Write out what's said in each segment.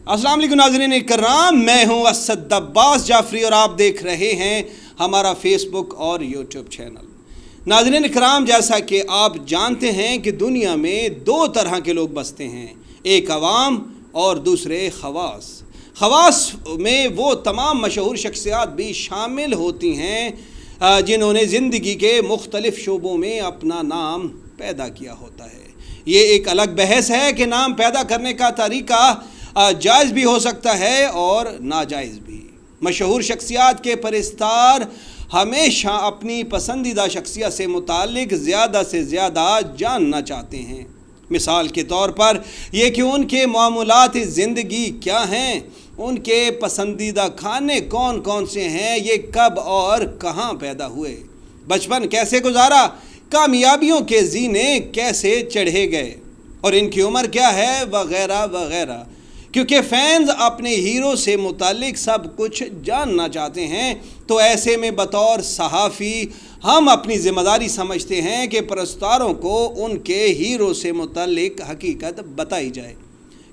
अस्सलाम वालेकुम नाज़रीन इकराम, मैं हूं असद अब्बास जाफरी और आप देख रहे हैं हमारा फेसबुक और यूट्यूब चैनल। नाज़रीन इकराम, जैसा कि आप जानते हैं कि दुनिया में दो तरह के लोग बसते हैं, एक अवाम और दूसरे खवास। खवास में वो तमाम मशहूर शख्सियात भी शामिल होती हैं जिन्होंने ज़िंदगी के मुख्तलिफ़ शोबों में अपना नाम पैदा किया होता है। ये एक अलग बहस है कि नाम पैदा करने का तरीका जायज़ भी हो सकता है और नाजायज़ भी। मशहूर शख्सियात के परिस्तार हमेशा अपनी पसंदीदा शख्सियत से मुतालिक ज़्यादा से ज़्यादा जानना चाहते हैं। मिसाल के तौर पर ये कि उनके मामूलात ज़िंदगी क्या हैं, उनके पसंदीदा खाने कौन कौन से हैं, ये कब और कहाँ पैदा हुए, बचपन कैसे गुजारा, कामयाबियों के ज़ीने कैसे चढ़े गए और इनकी उम्र क्या है, वगैरह वगैरह। क्योंकि फैंस अपने हीरो से मुतालिक सब कुछ जानना चाहते हैं, तो ऐसे में बतौर सहाफ़ी हम अपनी ज़िम्मेदारी समझते हैं कि परस्तारों को उनके हीरो से मुतालिक हकीकत बताई जाए,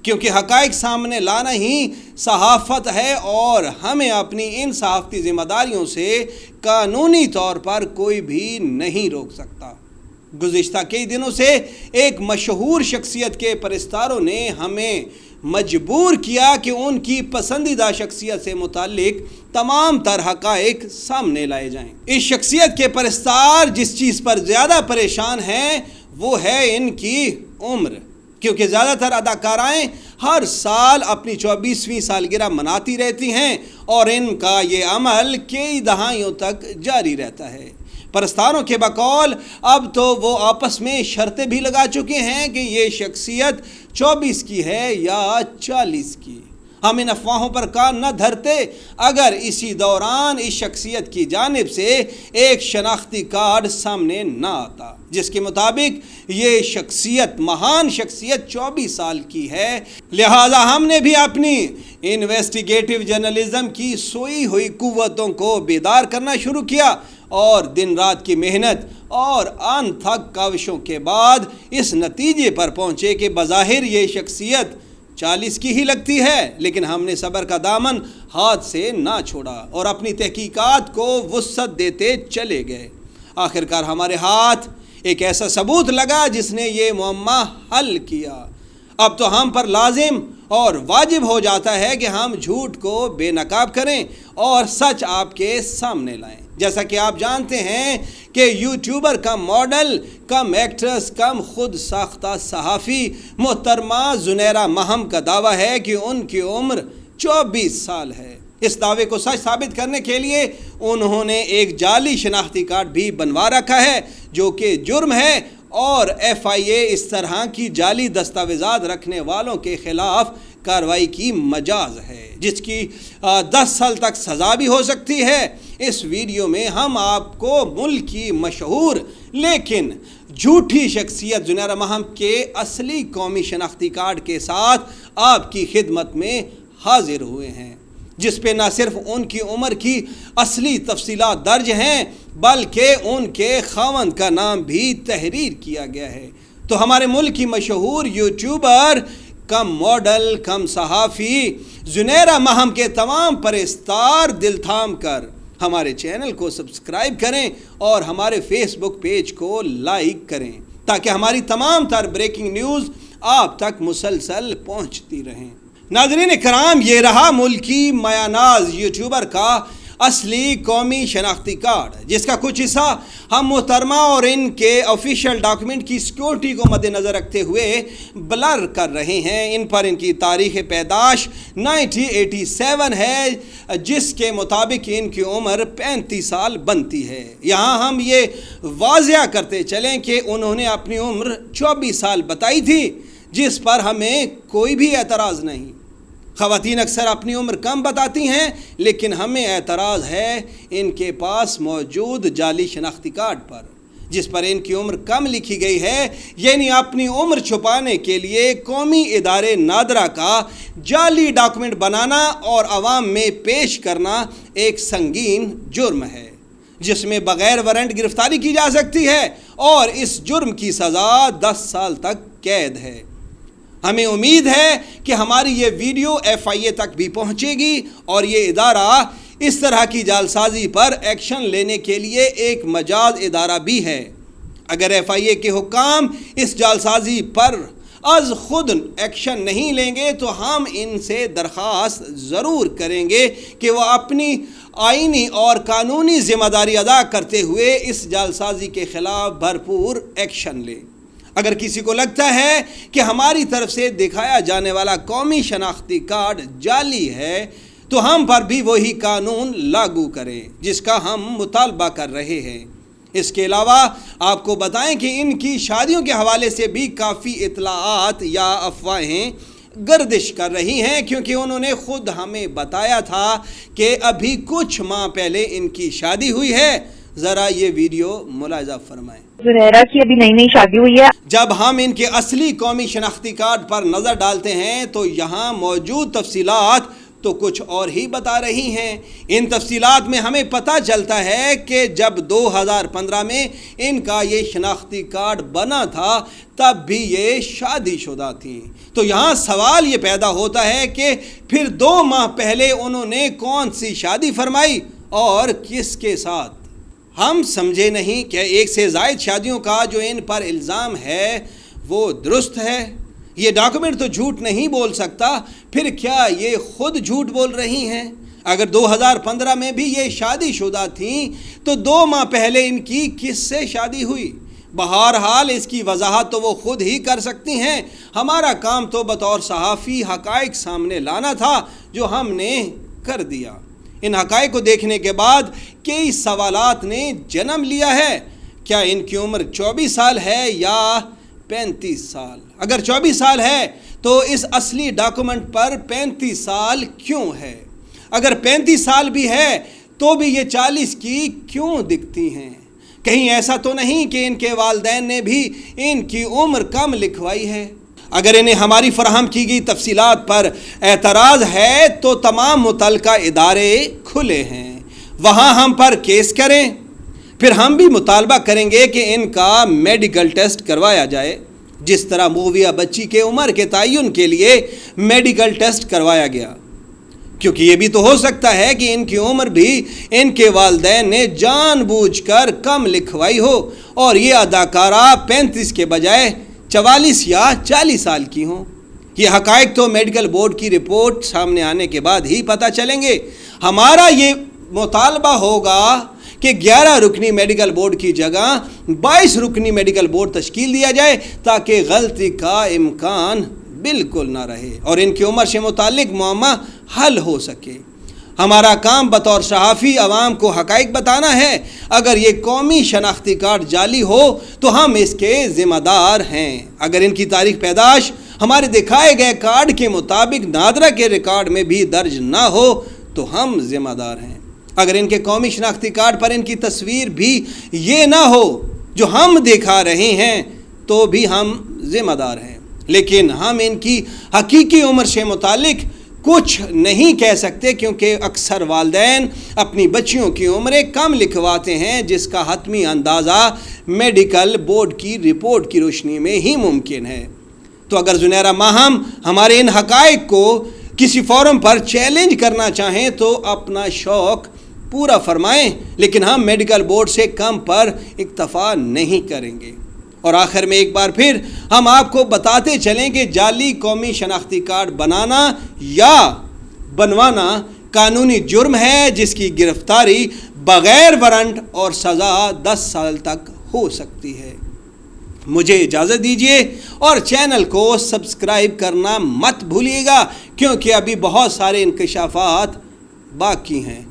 क्योंकि हक़ाइक़ सामने लाना ही सहाफ़त है और हमें अपनी इन सहाफ़ती ज़िम्मेदारियों से कानूनी तौर पर कोई भी नहीं रोक सकता। गुज़िश्ता कई दिनों से एक मशहूर शख्सियत के परस्तारों ने हमें मजबूर किया कि उनकी पसंदीदा शख्सियत से मुतालिक तमाम तर हक़ाइक़ सामने लाए जाएं। इस शख्सियत के परस्तार जिस चीज़ पर ज़्यादा परेशान हैं वो है इनकी उम्र, क्योंकि ज़्यादातर अदाकाराएँ हर साल अपनी 24वीं सालगिरह मनाती रहती हैं और इनका ये अमल कई दहाइयों तक जारी रहता है। परस्तारों के बकौल अब तो वो आपस में शर्तें भी लगा चुके हैं कि ये शख्सियत 24 की है या 40 की। हम इन अफवाहों पर कान न धरते अगर इसी दौरान इस शख्सियत की जानिब से एक शनाख्ती कार्ड सामने न आता जिसके मुताबिक ये शख्सियत, महान शख्सियत 24 साल की है। लिहाजा हमने भी अपनी इन्वेस्टिगेटिव जर्नलिज़म की सोई हुई कुव्वतों को बेदार करना शुरू किया और दिन रात की मेहनत और अनथक काविशों के बाद इस नतीजे पर पहुँचे कि बज़ाहिर ये शख्सियत 40 की ही लगती है, लेकिन हमने सब्र का दामन हाथ से ना छोड़ा और अपनी तहकीकात को वुस्अत देते चले गए। आखिरकार हमारे हाथ एक ऐसा सबूत लगा जिसने ये मुअम्मा हल किया। अब तो हम पर लाजिम और वाजिब हो जाता है कि हम झूठ को बेनकाब करें और सच आपके सामने लाएं। जैसा कि आप जानते हैं कि यूट्यूबर कम मॉडल कम एक्ट्रेस कम खुद साख्ता सहाफ़ी मोहतरमा ज़ुनैरा महम का दावा है कि उनकी उम्र 24 साल है। इस दावे को सच साबित करने के लिए उन्होंने एक जाली शनाख्ती कार्ड भी बनवा रखा है जो कि जुर्म है और FIA इस तरह की जाली दस्तावेज़ात रखने वालों के ख़िलाफ़ कार्रवाई की मजाज है जिसकी 10 साल तक सज़ा भी हो सकती है। इस वीडियो में हम आपको मुल्क की मशहूर लेकिन झूठी शख्सियत ज़ुनैरा महम के असली कौमी शनाख्ती कार्ड के साथ आपकी खिदमत में हाजिर हुए हैं, जिस पे न सिर्फ उनकी उम्र की असली तफसीलात दर्ज हैं बल्कि उनके खावंद का नाम भी तहरीर किया गया है। तो हमारे मुल्क की मशहूर यूट्यूबर कम मॉडल कम सहाफ़ी ज़ुनैरा महम के तमाम परस्तार दिल थाम कर हमारे चैनल को सब्सक्राइब करें और हमारे फेसबुक पेज को लाइक करें ताकि हमारी तमाम तर ब्रेकिंग न्यूज़ आप तक मुसलसल पहुंचती रहें। नाज़रीन इकराम, ये रहा मुल्की मायानाज यूट्यूबर का असली कौमी शनाख्ती कार्ड जिसका कुछ हिस्सा हम मोहतरमा और इनके ऑफिशियल डॉक्यूमेंट की सिक्योरिटी को मद्देनज़र रखते हुए ब्लर कर रहे हैं। इन पर इनकी तारीख़ पैदाश 1987 है जिसके मुताबिक इनकी उम्र 35 साल बनती है। यहाँ हम ये वाज़िया करते चलें कि उन्होंने अपनी उम्र 24 साल बताई थी जिस पर हमें कोई भी एतराज़ नहीं। ख़वातीन अक्सर अपनी उम्र कम बताती हैं लेकिन हमें एतराज़ है इनके पास मौजूद जाली शनाख्ती कार्ड पर जिस पर इनकी उम्र कम लिखी गई है, यानी अपनी उम्र छुपाने के लिए कौमी इदारे नादरा का जाली डॉक्यूमेंट बनाना और आवाम में पेश करना एक संगीन जुर्म है जिसमें बग़ैर वारंट गिरफ्तारी की जा सकती है और इस जुर्म की सज़ा 10 साल तक कैद है। ہمیں امید ہے کہ ہماری یہ ویڈیو FIA تک بھی پہنچے گی اور یہ ادارہ اس طرح کی جعلسازی پر ایکشن لینے کے لیے ایک مجاز ادارہ بھی ہے۔ اگر FIA کے حکام اس جعلسازی پر از خود ایکشن نہیں لیں گے تو ہم ان سے درخواست ضرور کریں گے کہ وہ اپنی آئینی اور قانونی ذمہ داری ادا کرتے ہوئے اس جعلسازی کے خلاف بھرپور ایکشن لیں۔ اگر کسی کو لگتا ہے کہ ہماری طرف سے دکھایا جانے والا قومی شناختی کارڈ جعلی ہے تو ہم پر بھی وہی قانون لاگو کریں جس کا ہم مطالبہ کر رہے ہیں۔ اس کے علاوہ آپ کو بتائیں کہ ان کی شادیوں کے حوالے سے بھی کافی اطلاعات یا افواہیں گردش کر رہی ہیں، کیونکہ انہوں نے خود ہمیں بتایا تھا کہ ابھی کچھ ماہ پہلے ان کی شادی ہوئی ہے۔ ذرا یہ ویڈیو ملاحظہ فرمائیں۔ زنیرہ کی ابھی نئی شادی ہوئی ہے۔ جب ہم ان کے اصلی قومی شناختی کارڈ پر نظر ڈالتے ہیں تو یہاں موجود تفصیلات تو کچھ اور ہی بتا رہی ہیں۔ ان تفصیلات میں ہمیں پتہ چلتا ہے کہ جب 2015 میں ان کا یہ شناختی کارڈ بنا تھا تب بھی یہ شادی شدہ تھیں۔ تو یہاں سوال یہ پیدا ہوتا ہے کہ پھر 2 ماہ پہلے انہوں نے کون سی شادی فرمائی اور کس کے ساتھ؟ ہم سمجھے نہیں کہ 1 سے زائد شادیوں کا جو ان پر الزام ہے وہ درست ہے۔ یہ ڈاکومنٹ تو جھوٹ نہیں بول سکتا، پھر کیا یہ خود جھوٹ بول رہی ہیں؟ اگر 2015 میں بھی یہ شادی شدہ تھیں تو 2 ماہ پہلے ان کی کس سے شادی ہوئی؟ بہرحال اس کی وضاحت تو وہ خود ہی کر سکتی ہیں۔ ہمارا کام تو بطور صحافی حقائق سامنے لانا تھا جو ہم نے کر دیا۔ ان حقائق کو دیکھنے کے بعد کئی سوالات نے جنم لیا ہے۔ کیا ان کی عمر 24 سال ہے یا 35 سال؟ اگر 24 سال ہے تو اس اصلی ڈاکومنٹ پر 35 سال کیوں ہے؟ اگر 35 سال بھی ہے تو بھی یہ 40 کی کیوں دکھتی ہیں؟ کہیں ایسا تو نہیں کہ ان کے والدین نے بھی ان کی عمر کم لکھوائی ہے؟ اگر انہیں ہماری فراہم کی گئی تفصیلات پر اعتراض ہے تو تمام متعلقہ ادارے کھلے ہیں، وہاں ہم پر کیس کریں۔ پھر ہم بھی مطالبہ کریں گے کہ ان کا میڈیکل ٹیسٹ کروایا جائے، جس طرح موویہ بچی کے عمر کے تعین کے لیے میڈیکل ٹیسٹ کروایا گیا، کیونکہ یہ بھی تو ہو سکتا ہے کہ ان کی عمر بھی ان کے والدین نے جان بوجھ کر کم لکھوائی ہو اور یہ اداکارہ 35 کے بجائے 44 یا 40 سال کی ہوں۔ یہ حقائق تو میڈیکل بورڈ کی رپورٹ سامنے آنے کے بعد ہی پتہ چلیں گے۔ ہمارا یہ مطالبہ ہوگا کہ 11 رکنی میڈیکل بورڈ کی جگہ 22 رکنی میڈیکل بورڈ تشکیل دیا جائے تاکہ غلطی کا امکان بالکل نہ رہے اور ان کی عمر سے متعلق معمہ حل ہو سکے۔ ہمارا کام بطور صحافی عوام کو حقائق بتانا ہے۔ اگر یہ قومی شناختی کارڈ جعلی ہو تو ہم اس کے ذمہ دار ہیں۔ اگر ان کی تاریخ پیدائش ہمارے دکھائے گئے کارڈ کے مطابق نادرہ کے ریکارڈ میں بھی درج نہ ہو تو ہم ذمہ دار ہیں۔ اگر ان کے قومی شناختی کارڈ پر ان کی تصویر بھی یہ نہ ہو جو ہم دکھا رہے ہیں تو بھی ہم ذمہ دار ہیں، لیکن ہم ان کی حقیقی عمر سے متعلق کچھ نہیں کہہ سکتے کیونکہ اکثر والدین اپنی بچیوں کی عمریں کم لکھواتے ہیں، جس کا حتمی اندازہ میڈیکل بورڈ کی رپورٹ کی روشنی میں ہی ممکن ہے۔ تو اگر زنیرہ ماہم ہمارے ان حقائق کو کسی فورم پر چیلنج کرنا چاہیں تو اپنا شوق پورا فرمائیں، لیکن ہم میڈیکل بورڈ سے کم پر اکتفا نہیں کریں گے۔ اور آخر میں ایک بار پھر ہم آپ کو بتاتے چلیں کہ جعلی قومی شناختی کارڈ بنانا یا بنوانا قانونی جرم ہے، جس کی گرفتاری بغیر وارنٹ اور سزا 10 سال تک ہو سکتی ہے۔ مجھے اجازت دیجیے اور چینل کو سبسکرائب کرنا مت بھولیے گا، کیونکہ ابھی بہت سارے انکشافات باقی ہیں۔